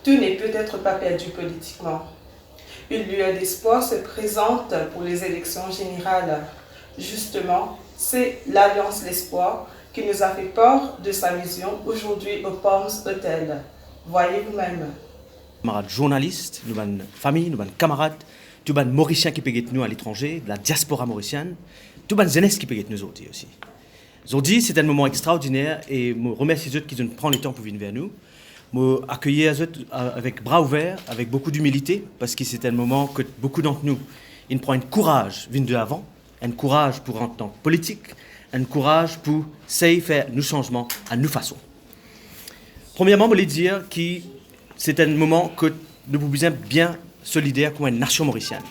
Tout n'est peut-être pas perdu politiquement. Une lueur d'espoir se présente pour les élections générales. Justement, c'est l'Alliance L'Espoir qui nous a fait part de sa vision aujourd'hui au Palms Hotel. Voyez vous-même. Camarades journalistes, nous avons famille, nous avons camarades, tous les Mauriciens qui peuvent nous à l'étranger, de la diaspora mauricienne, tous les jeunesse qui peuvent nous aussi. Aujourd'hui, c'est un moment extraordinaire et je remercie ceux qui prennent le temps pour venir vers nous. Je accueillir avec bras ouverts, avec beaucoup d'humilité, parce que c'est un moment que beaucoup d'entre nous, ils prennent un courage venir de l'avant, un courage pour rentrer dans la politique, un courage pour essayer de faire nos changements à nos façons. Premièrement, je voulais dire que c'est un moment que nous pouvons bien solidaires comme une nation mauricienne.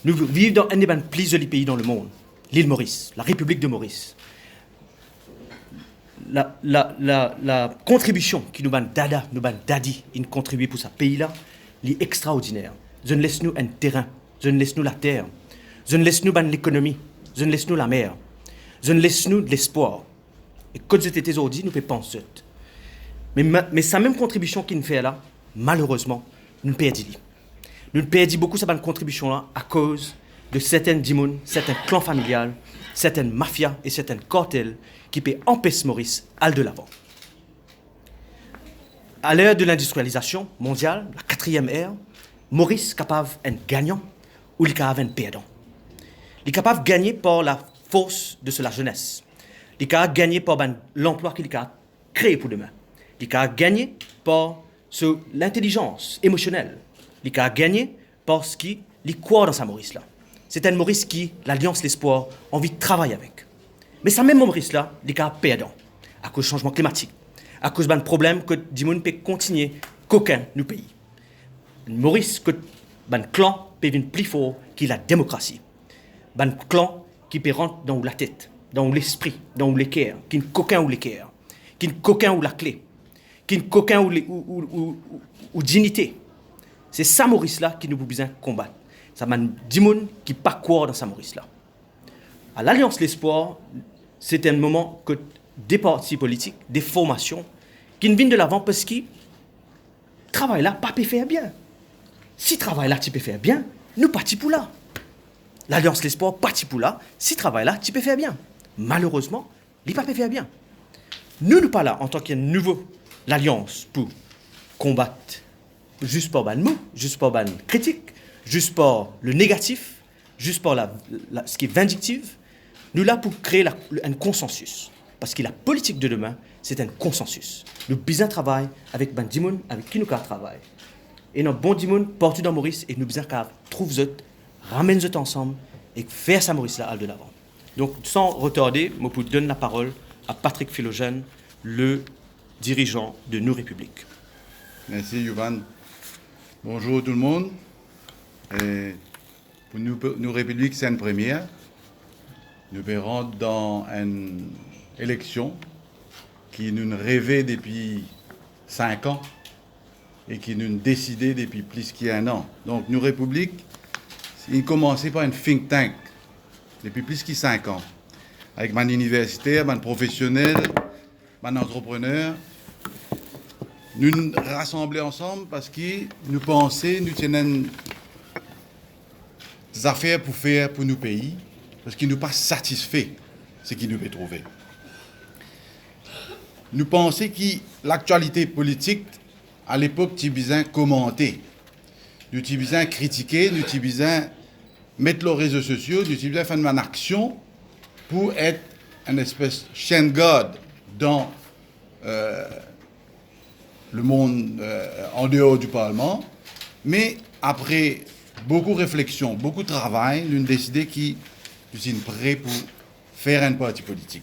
Nous vivons dans un des plus jolis pays dans le monde, l'île Maurice, la République de Maurice. La contribution qui nous dadi, une contribuer pour ce pays-là, est extraordinaire. Je ne laisse nous un terrain, je ne laisse nous la terre, je ne laisse nous l'économie, je ne laisse nous la mer, je ne laisse nous de l'espoir. Et quand j'étais aujourd'hui, nous pouvons penser. Mais sa même contribution qu'il nous fait là, malheureusement, nous perdons. Nous perdons beaucoup cette contribution-là à cause de certaines dimounes, certains clans familiales, certaines mafias et certains cartels qui peuvent empêcher Maurice à aller de l'avant. À l'ère de l'industrialisation mondiale, la 4e ère, Maurice est capable d'être gagnant ou il est capable d'être perdant. Il est capable de gagner par la force de la jeunesse. Il est capable de gagner par l'emploi qu'il a créé pour demain. Il est capable de gagner par l'intelligence émotionnelle. Il est capable de gagner parce qu'il croit dans sa Maurice-là. C'est un Maurice qui, l'Alliance L'Espoir, a envie de travailler avec. Mais ce même Maurice-là, il est capable de perdre à cause du changement climatique, à cause d'un problème que Dimon peut continuer qu'aucun nous pays. Maurice, que un clan peut venir plus fort que la démocratie. Un clan qui peut rentrer dans la tête, dans l'esprit, dans le cœur, qui ne coquin ou le cœur, qui ne coquin ou la clé, qui ne coquin ou dignité. C'est ça Maurice-là qui nous besoin combattre. Ça m'a dit qui pas croire dans sa Maurice-là. À l'Alliance L'Espoir, c'est un moment que des partis politiques, des formations, qui ne viennent de l'avant parce que travail là, pas peut faire bien. Si travail là, tu peux faire bien, nous partis pour là. L'Alliance L'Espoir, parti pour là. Si travail là, tu peux faire bien. Malheureusement, il pas peut faire bien. Nous pas là en tant que nouveau l'Alliance pour combattre juste par le mot, juste par le critique, juste par le négatif, juste par ce qui est vindictif. Nous là pour créer un consensus. Parce que la politique de demain, c'est un consensus. Nous besoin travailler avec ben Dimon, avec qui nous travaillons. Et notre bon Dimon partout dans Maurice et nous besoin trouver eux, ramène eux ensemble et faire ça Maurice là de l'avant. Donc sans retarder, je vous donne la parole à Patrick Philogène, le dirigeant de Nous Républiques. Merci Yovan. Bonjour tout le monde. Et pour nous Républiques, c'est une première. Nous verrons dans une élection qui nous rêvait depuis 5 ans et qui nous décidait depuis plus qu'un an. Donc, Nous Républiques, il commençait par un think tank depuis plus que 5 ans. Avec mon universitaire, mon professionnel, mon entrepreneur. Nous nous rassemblons ensemble parce que nous pensions, nous tenions des affaires pour faire pour nos pays, parce qu'ils ne sont pas satisfaits de ce qu'ils nous peut trouver. Nous pensons que l'actualité politique, à l'époque, tu besoin commenter, nous tu besoin critiquer, nous tu besoin mettre les réseaux sociaux, nous tu besoin faire une action pour être une espèce de chaîne garde dans le monde en dehors du Parlement. Mais après beaucoup de réflexion, beaucoup de travail, nous avons décidé que nous sommes prêts pour faire un parti politique.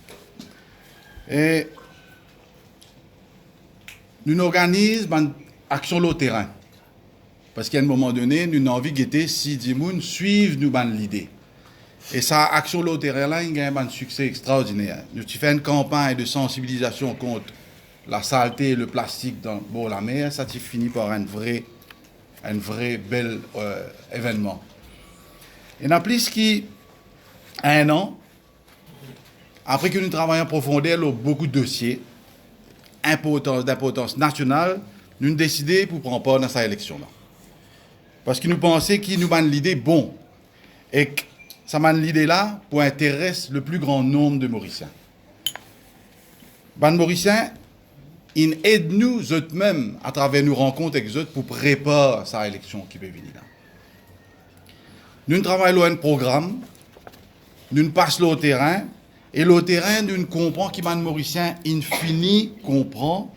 Et nous organisons une action sur le terrain. Parce qu'à un moment donné, nous avons envie de guetter si les gens suivent nous l'idée. Et ça, action sur le terrain, là, il y a un succès extraordinaire. Nous avons fait une campagne de sensibilisation contre la saleté et le plastique dans la mer. Ça a fini par un vrai bel événement. Et dans plus qu'un an, après que nous travaillons en profondeur sur beaucoup de dossiers d'importance nationale, nous avons décidé pour prendre part dans cette élection-là. Parce que nous pensons qu'il nous donne l'idée bon. Et que ça m'a l'idée là pour intéresser le plus grand nombre de Mauriciens. Les Mauriciens, ils aident nous eux-mêmes à travers nos rencontres avec eux pour préparer cette élection qui peut venir là. Nous travaillons un programme, nous passons au terrain, et le terrain, nous comprenons que les Mauriciens, infini, comprend,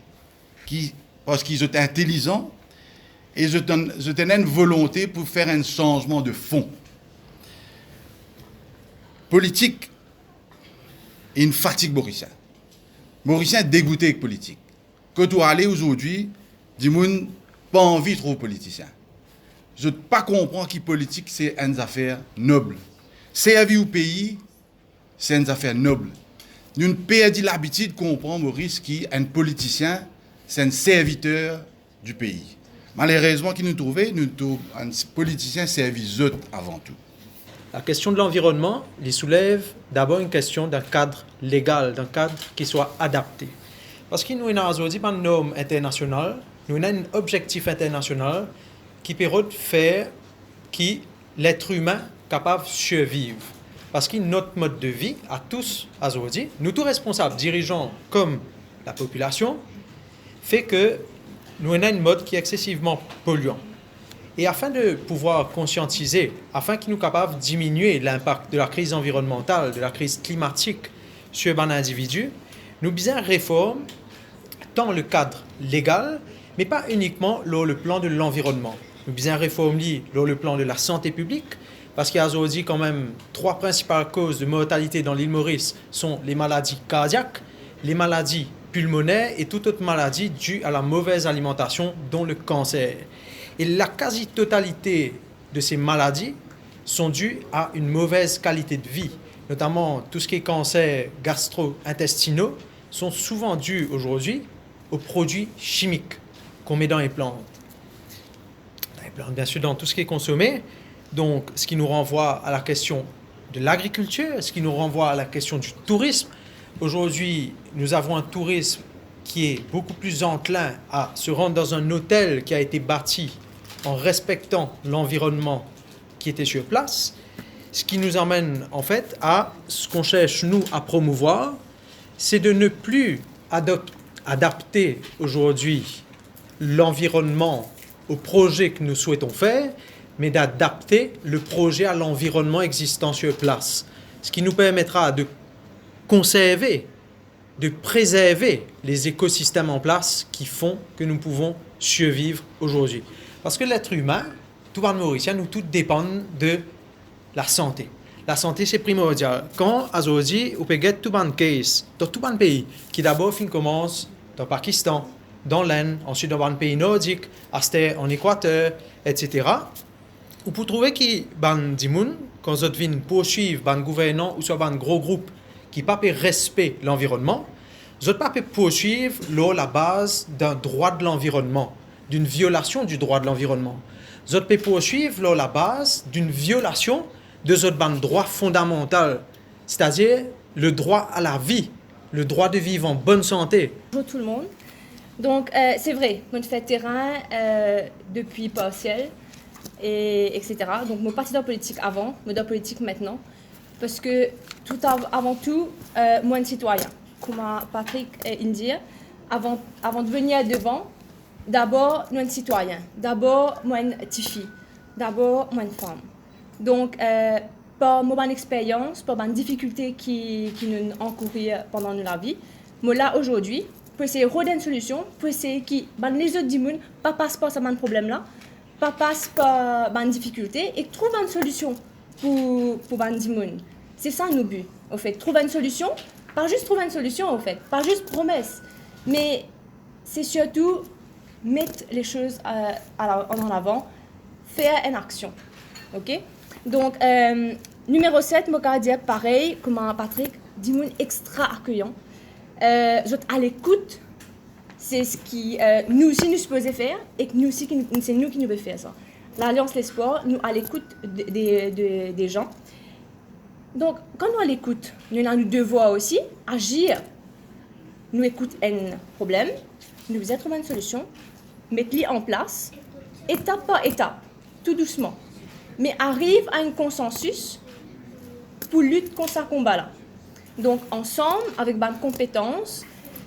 parce qu'ils sont intelligents, et ils ont une volonté pour faire un changement de fond. Politique, une fatigue Mauricien. Mauricien dégoûté avec politique. Quand tu allez aujourd'hui, dis gens pas envie de trop politicien. Je ne pas comprendre que politique c'est une affaire noble. Servir au pays, c'est une affaire noble. Nous perdons l'habitude de comprendre Maurice qu'un politicien c'est un serviteur du pays. Malheureusement, nous trouvons un politicien serviteur avant tout. La question de l'environnement il soulève d'abord une question d'un cadre légal, d'un cadre qui soit adapté. Parce que nous avons aujourd'hui une norme internationale, nous avons un objectif international qui permet de faire que l'être humain est capable de survivre. Parce que notre mode de vie, à tous aujourd'hui, nous tous responsables, dirigeants comme la population, fait que nous avons un mode qui est excessivement polluant. Et afin de pouvoir conscientiser, afin qu'ils nous capables de diminuer l'impact de la crise environnementale, de la crise climatique sur les individus, nous besoin réforme tant le cadre légal, mais pas uniquement le plan de l'environnement. Nous besoin réforme le plan de la santé publique, parce qu'il y a aujourd'hui quand même 3 principales causes de mortalité dans l'île Maurice sont les maladies cardiaques, les maladies pulmonaires et toute autre maladie due à la mauvaise alimentation, dont le cancer. Et la quasi-totalité de ces maladies sont dues à une mauvaise qualité de vie. Notamment, tout ce qui est cancer gastro-intestinaux sont souvent dus aujourd'hui aux produits chimiques qu'on met dans les plantes. Bien sûr, dans tout ce qui est consommé. Donc, ce qui nous renvoie à la question de l'agriculture, ce qui nous renvoie à la question du tourisme. Aujourd'hui, nous avons un tourisme qui est beaucoup plus enclin à se rendre dans un hôtel qui a été bâti en respectant l'environnement qui était sur place, ce qui nous emmène en fait à ce qu'on cherche nous à promouvoir, c'est de ne plus adapter aujourd'hui l'environnement au projet que nous souhaitons faire, mais d'adapter le projet à l'environnement existant sur place, ce qui nous permettra de conserver, de préserver les écosystèmes en place qui font que nous pouvons survivre aujourd'hui. Parce que l'être humain, tout le monde mauricien, nous tous dépendons de la santé. La santé, c'est primordial. Quand, aujourd'hui, on peut gagner tout le case dans tout le pays, qui d'abord commence dans le Pakistan, dans l'Inde, ensuite dans les pays nordiques, en Équateur, etc. On peut trouver que les gens, quand ils viennent poursuivre les gouvernants ou soit les gros groupes qui ne peuvent pas respecter l'environnement, ils ne peuvent pas poursuivre la base d'un droit de l'environnement, d'une violation du droit de l'environnement. Ils peuvent poursuivre la base d'une violation de ce droit fondamental, c'est-à-dire le droit à la vie, le droit de vivre en bonne santé. Bonjour tout le monde. Donc, c'est vrai, je fais terrain depuis partiel, etc. Donc, je parti dans la politique avant, je suis dans la politique maintenant. Parce que, avant tout, moi, un citoyen. Comme Patrick dit, avant de venir devant, d'abord, nous sommes citoyens. D'abord, moi, une petite fille. D'abord, moi, une femme. Donc, par mon expérience, par les difficultés qui nous encourent pendant la vie, moi, là, aujourd'hui, pour essayer de trouver une solution, pour essayer que les autres du monde ne passent pas par ce problème-là, pas passent par une difficulté et trouvent une solution pour les gens. C'est ça nos buts, au fait. Trouver une solution, pas juste trouver une solution, au fait, pas juste promesse, mais c'est surtout mettre les choses en avant, faire une action. Ok? Donc, numéro 7, je dire pareil, comme Patrick, des gens extra accueillants. À l'écoute, c'est ce qui nous aussi nous supposons faire et que nous aussi, c'est nous qui nous devons faire ça. L'Alliance L'Espoir, nous à l'écoute des gens. Donc, quand nous à l'écoute, nous avons le devoir aussi agir. Nous écoutons un problème, nous devons trouver une solution mettre-les en place, étape par étape, tout doucement. Mais arrive à un consensus pour lutter contre ce combat-là. Donc, ensemble, avec bonnes compétences,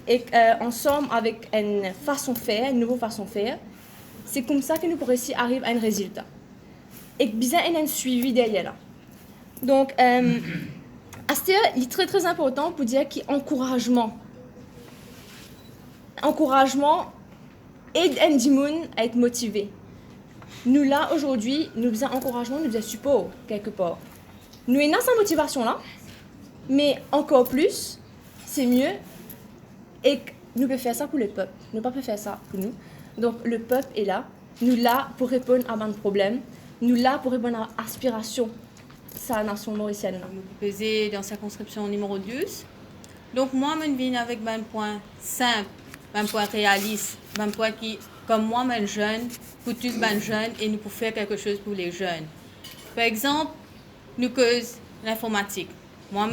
et ensemble, avec une façon de faire, une nouvelle façon de faire, c'est comme ça que nous pourrons aussi arriver à un résultat. Et bien, il y a un suivi derrière là. Donc, il est très, très important pour dire qu'il y a encouragement. Encouragement aide Ndimoun à être motivé. Nous, là, aujourd'hui, nous faisons encouragement, nous faisons support, quelque part. Nous avons cette motivation-là, mais encore plus, c'est mieux, et nous pouvons faire ça pour le peuple. Nous ne pouvons pas faire ça pour nous. Donc, le peuple est là. Nous là pour répondre à un problème. Nous là pour répondre à l'aspiration de la nation mauricienne. Nous pesons dans circonscription numéro 12. Donc, moi, je viens avec un point simple, un point réaliste, un point qui, comme moi, je suis jeune, pour tous les jeunes, et nous pouvons faire quelque chose pour les jeunes. Par exemple, nous causons l'informatique. Moi,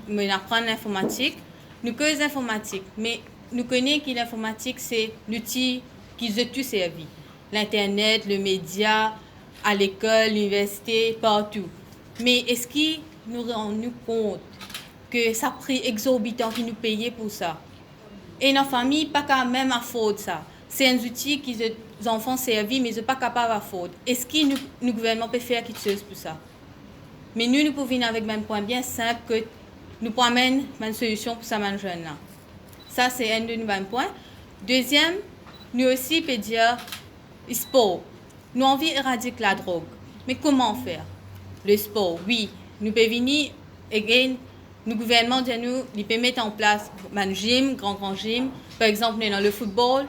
je apprends l'informatique. Nous causons l'informatique, mais nous connaissons que l'informatique, c'est l'outil qui nous a tous servi. L'Internet, le média, à l'école, l'université, partout. Mais est-ce que nous rendons compte que ça a pris exorbitant qui nous payait pour ça? Et nos familles, pas quand même à faute ça. C'est un outil qui les enfants servi, mais ils ne sont pas capables à faute. Est-ce que nous gouvernement peut faire quelque chose pour ça? Mais nous pouvons venir avec un point bien simple que nous pouvons amener une solution pour ça, les jeunes-là. Ça, c'est un de nos points. Deuxième, nous aussi peut dire sport. Nous avons envie d'éradiquer la drogue. Mais comment faire? Le sport, oui. Nous pouvons venir, again, le gouvernement de nous, il peut mettre en place un gym, grand gym, par exemple dans le football.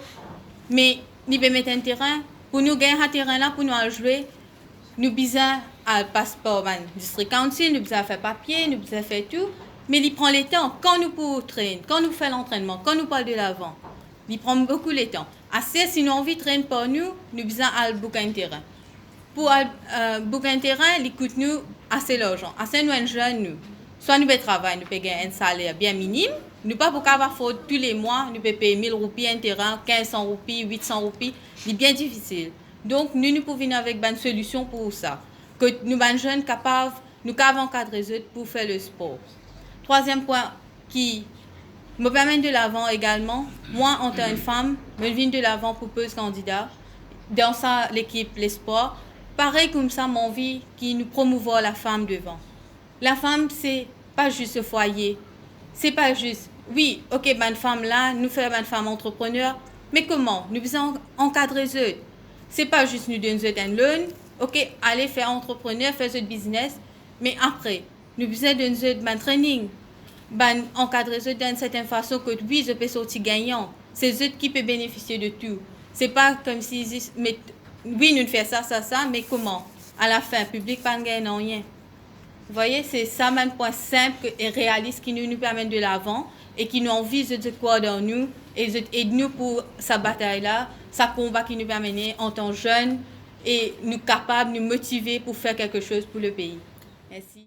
Mais il peut mettre un terrain. Pour nous gagner un terrain là, pour nous jouer, nous avons besoin de passeport, district council, nous avons besoin de faire papier, nous avons besoin de faire tout. Mais il prend le temps. Quand nous pouvons traîner, quand nous faisons l'entraînement, quand nous parlons de l'avant, il prend beaucoup de temps. Assez, si nous avons envie de traîner pour nous, nous avons besoin de bouquer un terrain. Pour bouquer un terrain, il coûte nous assez d'argent. Assez, nous sommes jeunes, nous. Soit nous travaillons, nous payons un salaire bien minime. Nous pas pour avoir faute tous les mois, nous payons 1000 roupies un terrain, 1500 roupies, 800 roupies. C'est bien difficile. Donc, nous pouvons venir avec une solution pour ça. Que nous sommes jeunes capables, nous avons encadré pour faire le sport. Troisième point qui me permet de l'avant également, moi en tant que femme, je viens de l'avant pour peu de candidats. Dans ça, l'équipe, les sports. Pareil comme ça, mon envie qui nous promouvoir la femme devant. La femme, c'est pas juste le foyer. C'est pas juste, oui, ok, ben femme là, nous faisons une femme entrepreneur, mais comment? Nous devons encadrer eux. C'est pas juste nous donner un loan, ok, allez faire entrepreneur, faire ce business, mais après, nous devons donner un training, ben encadrer eux d'une certaine façon que oui, je peux sortir gagnant. C'est eux qui peuvent bénéficier de tout. C'est pas comme si, mais oui, nous faisons ça, mais comment? À la fin, le public pas gagne rien. Vous voyez, c'est ça même point simple et réaliste qui nous permet de l'avant et qui nous envie de croire dans nous et nous pour sa bataille-là, sa combat qui nous permet en tant que jeunes et nous capables, nous motiver pour faire quelque chose pour le pays. Merci.